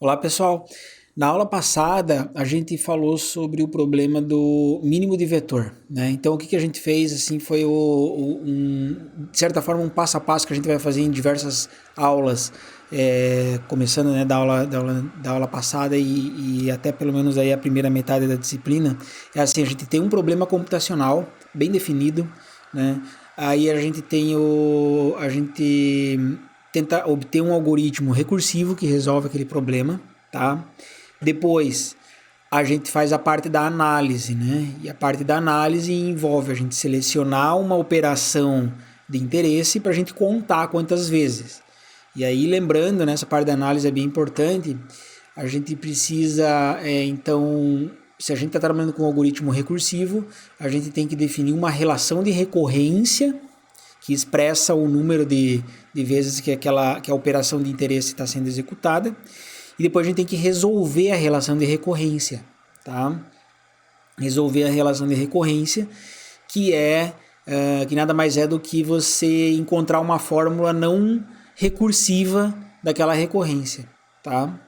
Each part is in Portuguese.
Olá, pessoal. Na aula passada, a gente falou sobre o problema do mínimo de vetor, né? Então, o que a gente fez, assim, foi de certa forma, um passo a passo que a gente vai fazer em diversas aulas, começando, né, da aula passada e até pelo menos aí a primeira metade da disciplina. É assim, a gente tem um problema computacional bem definido, né? Aí a gente tenta obter um algoritmo recursivo que resolve aquele problema, tá? Depois a gente faz a parte da análise, né? E a parte da análise envolve a gente selecionar uma operação de interesse para a gente contar quantas vezes. E aí, lembrando, né, essa parte da análise é bem importante, a gente precisa, então, se a gente está trabalhando com um algoritmo recursivo, a gente tem que definir uma relação de recorrência que expressa o número de vezes que a operação de interesse está sendo executada. E depois a gente tem que resolver a relação de recorrência, tá? Resolver a relação de recorrência, que nada mais é do que você encontrar uma fórmula não recursiva daquela recorrência, tá?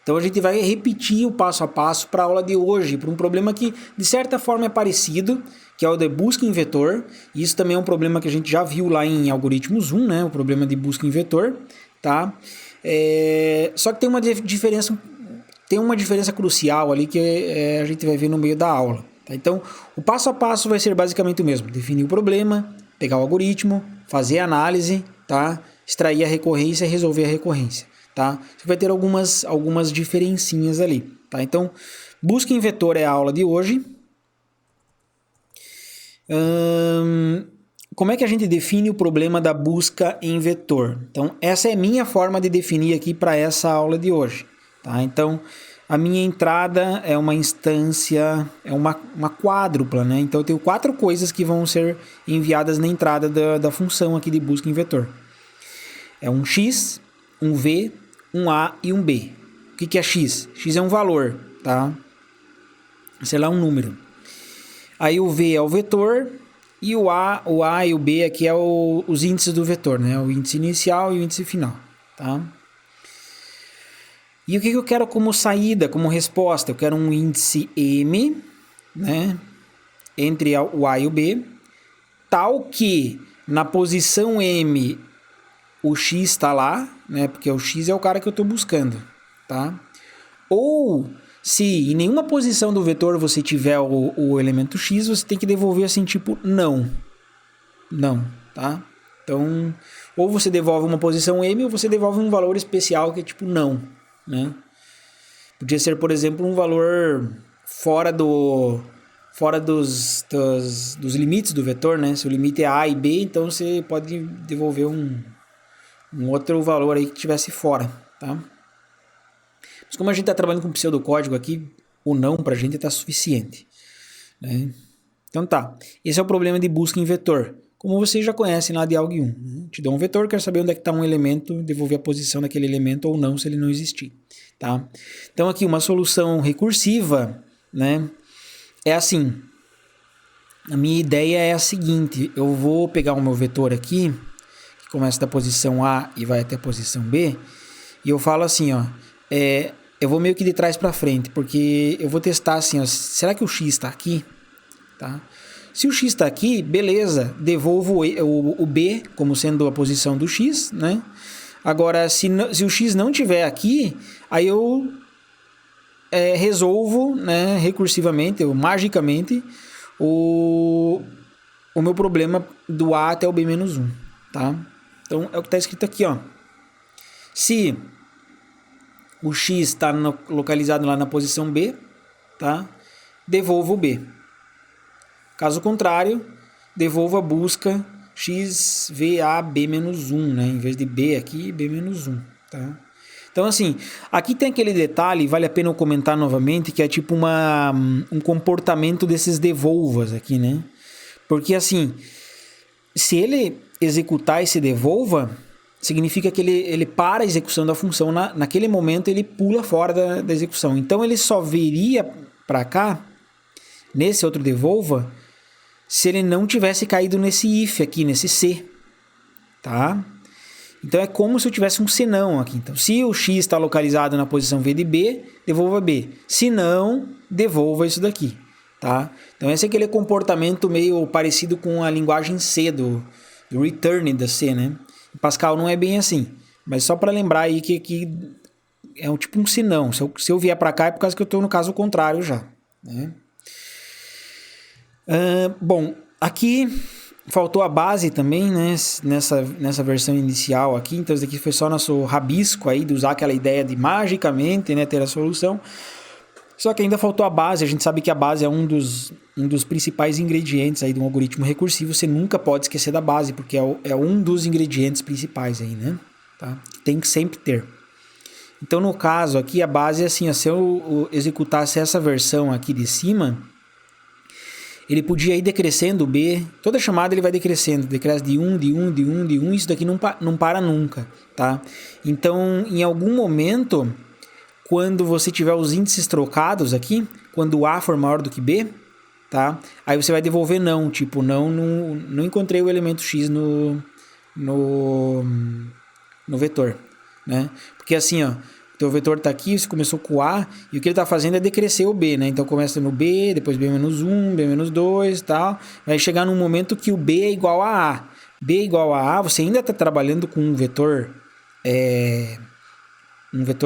Então a gente vai repetir o passo a passo para a aula de hoje, para um problema que de certa forma é parecido, que é o de busca em vetor. Isso também é um problema que a gente já viu lá em Algoritmos 1, né? O problema de busca em vetor, tá? Só que tem uma diferença crucial ali que a gente vai ver no meio da aula. Tá? Então, o passo a passo vai ser basicamente o mesmo: definir o problema, pegar o algoritmo, fazer a análise, tá? Extrair a recorrência e resolver a recorrência. Tá? Você vai ter algumas diferencinhas ali. Tá? Então, busca em vetor é a aula de hoje. Como é que a gente define o problema da busca em vetor? Então, essa é a minha forma de definir aqui para essa aula de hoje. Tá? Então, a minha entrada é uma instância, é uma quádrupla, né? Então, eu tenho 4 coisas que vão ser enviadas na entrada da função aqui de busca em vetor. É um x, um v, um a e um b. O que é x? X é um valor, tá? Sei lá, um número. Aí o v é o vetor e o a e o b aqui é os índices do vetor, né? O índice inicial e o índice final, tá? E o que eu quero como saída, como resposta? Eu quero um índice m, né? Entre o a e o b, tal que na posição m o x está lá, né? Porque o x é o cara que eu estou buscando, tá? Ou se em nenhuma posição do vetor você tiver o elemento x, você tem que devolver assim, tipo, não. Não, tá? Então, ou você devolve uma posição m, ou você devolve um valor especial que é tipo não, né? Podia ser, por exemplo, um valor fora dos limites do vetor, né? Se o limite é a e b, então você pode devolver um outro valor aí que estivesse fora, tá? Mas como a gente está trabalhando com pseudocódigo aqui, o não para a gente está suficiente, né? Então tá, esse é o problema de busca em vetor. Como vocês já conhecem lá de ALG1, né? Te dou um vetor, quero saber onde é que está um elemento, devolver a posição daquele elemento ou não se ele não existir, tá? Então aqui uma solução recursiva, né? É assim, a minha ideia é a seguinte: eu vou pegar o meu vetor aqui, que começa da posição A e vai até a posição B, e eu falo assim, ó, eu vou meio que de trás para frente, porque eu vou testar assim, ó, será que o x está aqui? Tá? Se o x está aqui, beleza, devolvo o b como sendo a posição do x, né? Agora, se o x não estiver aqui, aí eu resolvo, né, recursivamente, ou magicamente, o meu problema do a até o b menos 1, tá? Então, é o que está escrito aqui, ó. Se o x está localizado lá na posição B, tá? Devolvo o B. Caso contrário, devolvo a busca xvab-1, né? Em vez de B aqui, B-1, tá? Então, assim, aqui tem aquele detalhe, vale a pena eu comentar novamente, que é tipo um comportamento desses devolvas aqui, né? Porque, assim, se ele executar esse devolva, significa que ele para a execução da função, naquele momento ele pula fora da execução. Então ele só viria para cá, nesse outro devolva, se ele não tivesse caído nesse if aqui, nesse C, tá? Então é como se eu tivesse um senão aqui. Então, se o x está localizado na posição v de b, devolva b. Se não, devolva isso daqui. Tá? Então esse é aquele comportamento meio parecido com a linguagem C do return da C, né? Em Pascal não é bem assim, mas só para lembrar aí que é um tipo um senão. Se eu vier para cá é por causa que eu estou no caso contrário já. Né? Bom, aqui faltou a base também, né? Nessa versão inicial aqui. Então isso aqui foi só nosso rabisco aí de usar aquela ideia de magicamente, né, ter a solução. Só que ainda faltou a base. A gente sabe que a base é um dos principais ingredientes aí de um algoritmo recursivo. Você nunca pode esquecer da base, porque é um dos ingredientes principais aí, né? Tá? Tem que sempre ter. Então, no caso aqui, a base é assim, ó, se eu executasse essa versão aqui de cima, ele podia ir decrescendo o B. Toda chamada ele vai decrescendo. Decresce de 1, de 1, de 1, de 1. Isso daqui não para nunca, tá? Então, em algum momento, quando você tiver os índices trocados aqui, quando A for maior do que B, tá? Aí você vai devolver não, tipo, não encontrei o elemento X no vetor, né? Porque assim, ó, o teu vetor tá aqui, você começou com A, e o que ele tá fazendo é decrescer o B, né? Então começa no B, depois B-1, B-2 e tal, vai chegar num momento que o B é igual a A. B igual a A, você ainda tá trabalhando com um vetor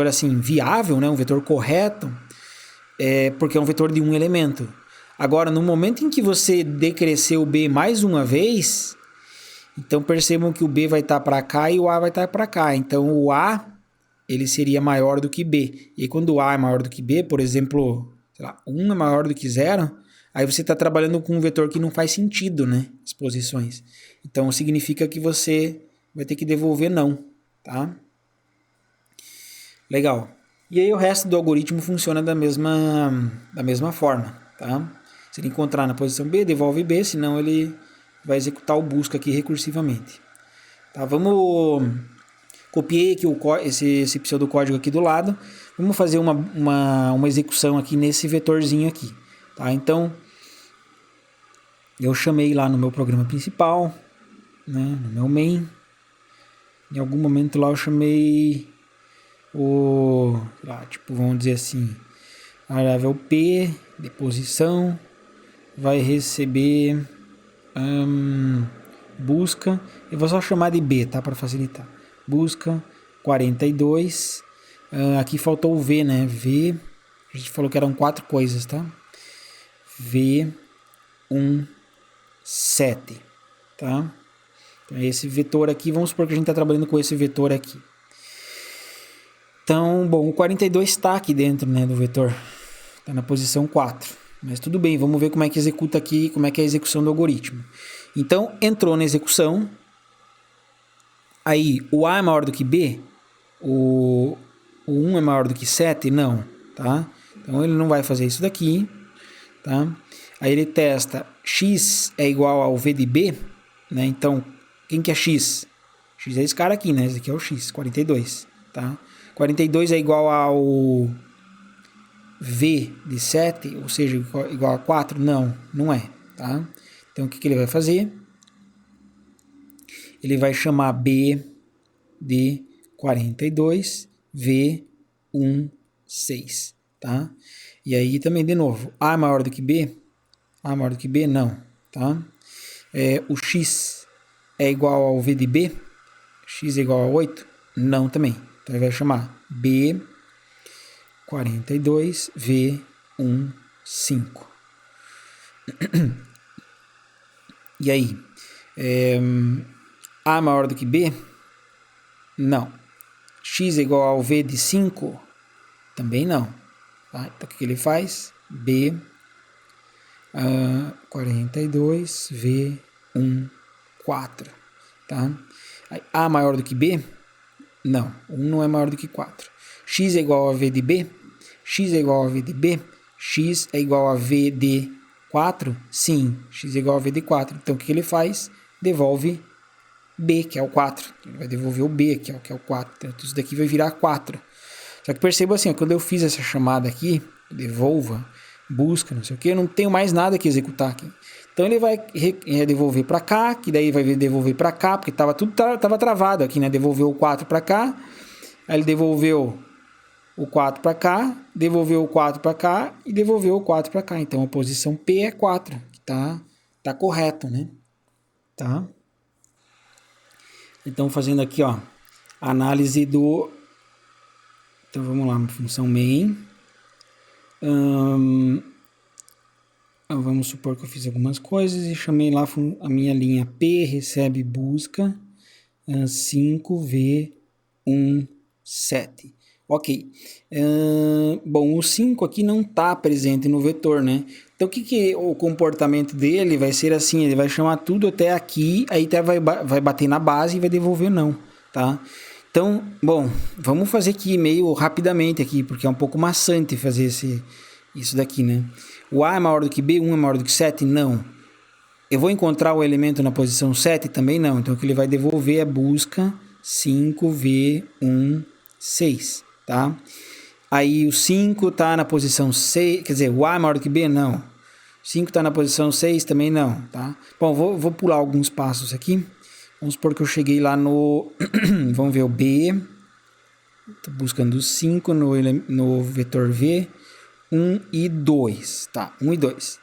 assim viável, né? Um vetor correto, porque é um vetor de um elemento. Agora, no momento em que você decrescer o B mais uma vez, então percebam que o B vai estar para cá e o A vai estar para cá. Então o A ele seria maior do que B. E quando o A é maior do que B, por exemplo, sei lá, 1 é maior do que 0, aí você está trabalhando com um vetor que não faz sentido, né? As posições. Então significa que você vai ter que devolver não, tá? Legal. E aí o resto do algoritmo funciona da mesma forma, tá? Se ele encontrar na posição B, devolve B, senão ele vai executar o busca aqui recursivamente. Tá, vamos... Copiei aqui esse pseudocódigo aqui do lado. Vamos fazer uma execução aqui nesse vetorzinho aqui, tá? Então, eu chamei lá no meu programa principal, né, no meu main. Em algum momento lá eu chamei vamos dizer assim, variável P de posição vai receber busca, eu vou só chamar de B, tá, para facilitar. Busca 42, aqui faltou o V, né, V, a gente falou que eram 4 coisas, tá, V1, 7, tá, então esse vetor aqui, vamos supor que a gente está trabalhando com esse vetor aqui. Então, bom, o 42 está aqui dentro, né, do vetor, está na posição 4, mas tudo bem, vamos ver como é que executa aqui, como é que é a execução do algoritmo. Então, entrou na execução, aí o A é maior do que B, o 1 é maior do que 7, não, tá? Então ele não vai fazer isso daqui, tá? Aí ele testa x é igual ao v de b, né? Então, quem que é x? X é esse cara aqui, né? Esse aqui é o x, 42, tá? 42 é igual ao v de 7, ou seja, igual a 4? Não, não é, tá? Então, o que ele vai fazer? Ele vai chamar B de 42, V1, 6, tá? E aí também, de novo, A é maior do que B? A é maior do que B? Não, tá? O X é igual ao V de B? X é igual a 8? Não também. Então, ele vai chamar B 42, V1, 5. E aí, A maior do que B? Não. X é igual ao V de 5? Também não. Tá? Então, o que ele faz? B 42, V1, 4. Tá? Aí, A maior do que B? Não. 1 não é maior do que 4. X é igual a V de B? X é igual a V de B? X é igual a V de 4? Sim, x é igual a v de 4. Então, o que ele faz? Devolve b, que é o 4. Ele vai devolver o b, que é o 4. Então, isso daqui vai virar 4. Só que perceba assim, ó, quando eu fiz essa chamada aqui, devolva, busca, não sei o que, eu não tenho mais nada que executar aqui. Então ele vai devolver para cá, que daí vai devolver para cá, porque tava travado aqui, né? Devolveu o 4 para cá, aí ele devolveu o 4 para cá, devolveu o 4 para cá e devolveu o 4 para cá. Então a posição P é 4, que tá correto, né? Tá? Então fazendo aqui, ó, análise do... Então vamos lá, função main. Vamos supor que eu fiz algumas coisas e chamei lá a minha linha P, recebe busca 5V17. Ok. Bom, o 5 aqui não está presente no vetor, né? Então, o comportamento dele vai ser assim, ele vai chamar tudo até aqui, aí até vai bater na base e vai devolver não, tá? Então, bom, vamos fazer aqui meio rapidamente aqui, porque é um pouco maçante fazer isso daqui, né? O A é maior do que B, 1 é maior do que 7? Não. Eu vou encontrar o elemento na posição 7? Também não. Então, o que ele vai devolver é busca 5V16, tá? Aí o 5 está na posição 6, quer dizer, o A é maior do que B? Não. 5 está na posição 6? Também não, tá? Bom, vou pular alguns passos aqui. Vamos supor que eu cheguei lá no... Vamos ver o B. Estou buscando o 5 no vetor V. 1 e 2, tá? 1 e 2.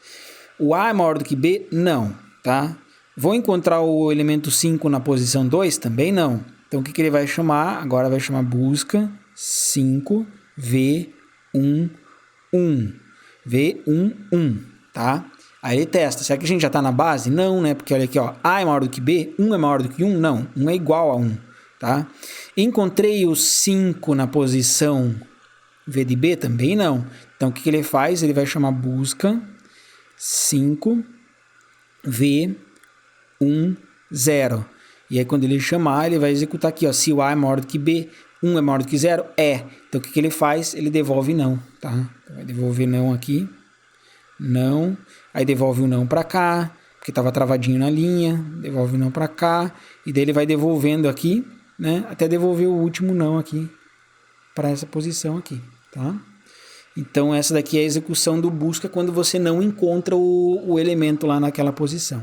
O A é maior do que B? Não, tá? Vou encontrar o elemento 5 na posição 2? Também não. Então, o que ele vai chamar? Agora vai chamar busca 5V11. V11, tá? Aí ele testa. Será que a gente já está na base? Não, né? Porque olha aqui, ó. A é maior do que B? 1 é maior do que 1? Não. 1 é igual a 1, tá? Encontrei o 5 na posição V de B? Também não. Então, o que ele faz? Ele vai chamar busca 5V10. E aí, quando ele chamar, ele vai executar aqui, ó. Se o A é maior do que B, 1 é maior do que 0? É. Então, o que ele faz? Ele devolve não, tá? Então, vai devolver não aqui. Não. Aí, devolve o não para cá, porque estava travadinho na linha. Devolve o não para cá. E daí, ele vai devolvendo aqui, né? Até devolver o último não aqui para essa posição aqui, tá? Então, essa daqui é a execução do busca quando você não encontra o elemento lá naquela posição.